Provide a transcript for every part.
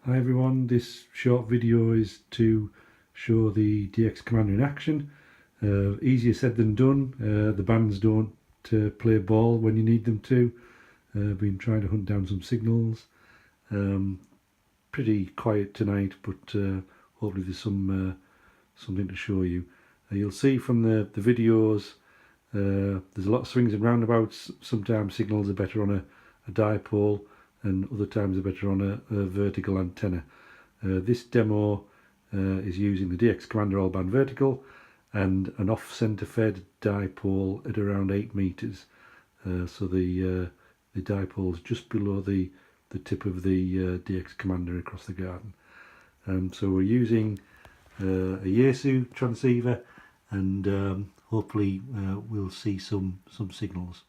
Hi everyone, this short video is to show the DX Commander in action. Easier said than done. The bands don't play ball when you need them to. Been trying to hunt down some signals. Pretty quiet tonight, but hopefully there's something to show you. You'll see from the videos there's a lot of swings and roundabouts. Sometimes signals are better on a dipole, and other times are better on a vertical antenna. This demo is using the DX Commander all band vertical and an off-center fed dipole at around 8 meters. So the dipole is just below the tip of the DX Commander across the garden. So we're using a Yaesu transceiver, and hopefully we'll see some signals.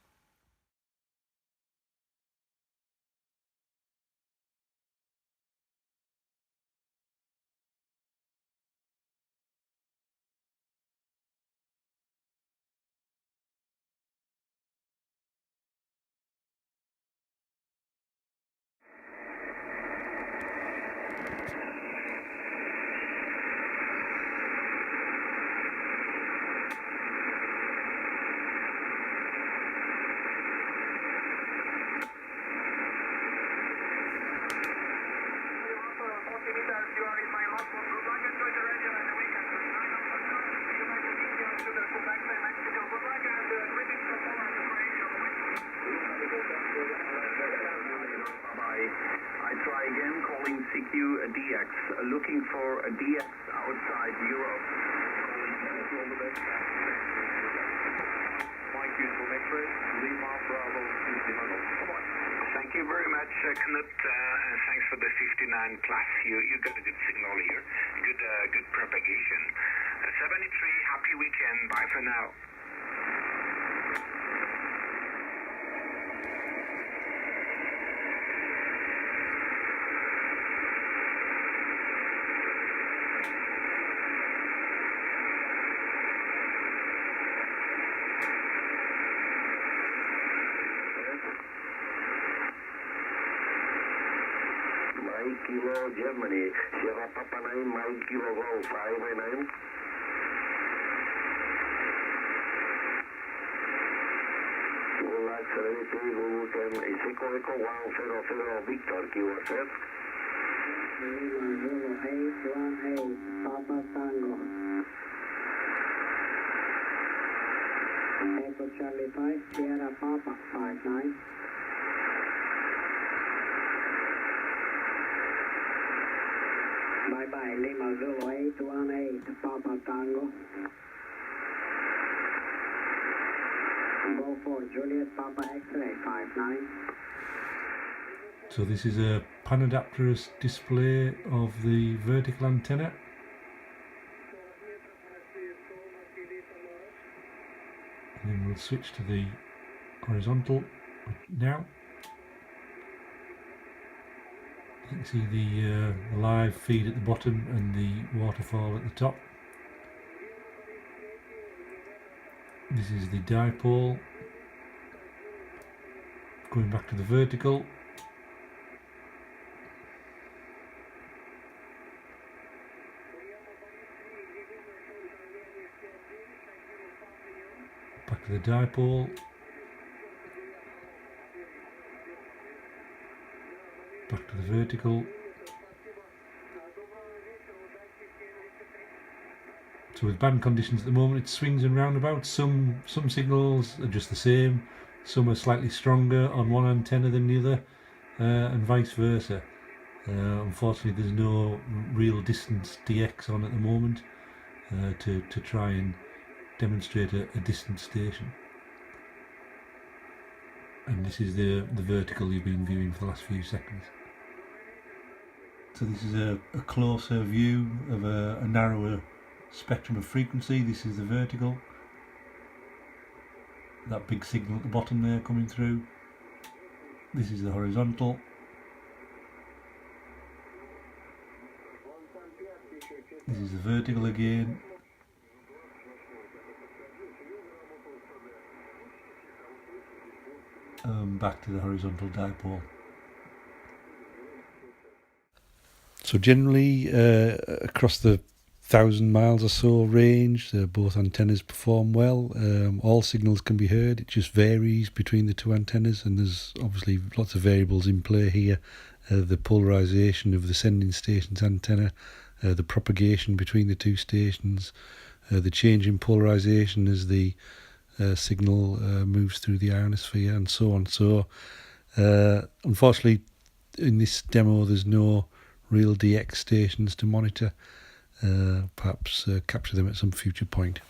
I try again calling CQ-DX, looking for a DX outside Europe. Mike, useful metric, Lima, Bravo, Thank you very much, Knut, and thanks for the 59 plus. You got a good signal here, good propagation. 73, happy weekend, bye for now. Mike Kilo Germany, Sierra Papa 9, Mike Kilo Golf 5 9. Relax Serenity, Google 10, Echo Echo 100 Victor, QSF. 0818, Papa Tango. Echo Charlie 5, Sierra Papa 59. Bye-bye, Lima Zulu 818, Papa Tango. Go for Juliet Papa X-ray 59. So this is a panadapterous display of the vertical antenna. And then we'll switch to the horizontal now. You can see the live feed at the bottom and the waterfall at the top. This is the dipole. Going back to the vertical. Back to the dipole. Back to the vertical. So with band conditions at the moment, it swings and roundabouts. Some signals are just the same. Some are slightly stronger on one antenna than the other, and vice versa. Unfortunately, there's no real distance DX on at the moment to try and demonstrate a distance station. And this is the vertical you've been viewing for the last few seconds. So this is a closer view of a narrower spectrum of frequency. This is the vertical. That big signal at the bottom there coming through. This is the horizontal. This is the vertical again. Back to the horizontal dipole. So generally, across the 1,000 miles or so range, both antennas perform well. All signals can be heard. It just varies between the two antennas, and there's obviously lots of variables in play here. The polarisation of the sending station's antenna, the propagation between the two stations, the change in polarisation as the signal moves through the ionosphere, and so on. So unfortunately, in this demo there's no real DX stations to monitor. Perhaps capture them at some future point.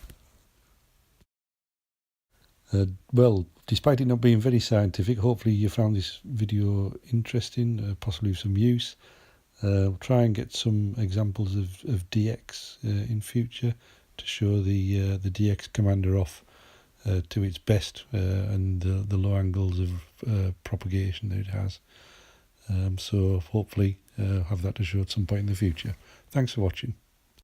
Well, despite it not being very scientific, hopefully you found this video interesting, possibly of some use. We'll try and get some examples of DX in future to show the DX commander off to its best, and the low angles of propagation that it has. So hopefully have that to show at some point in the future. Thanks for watching.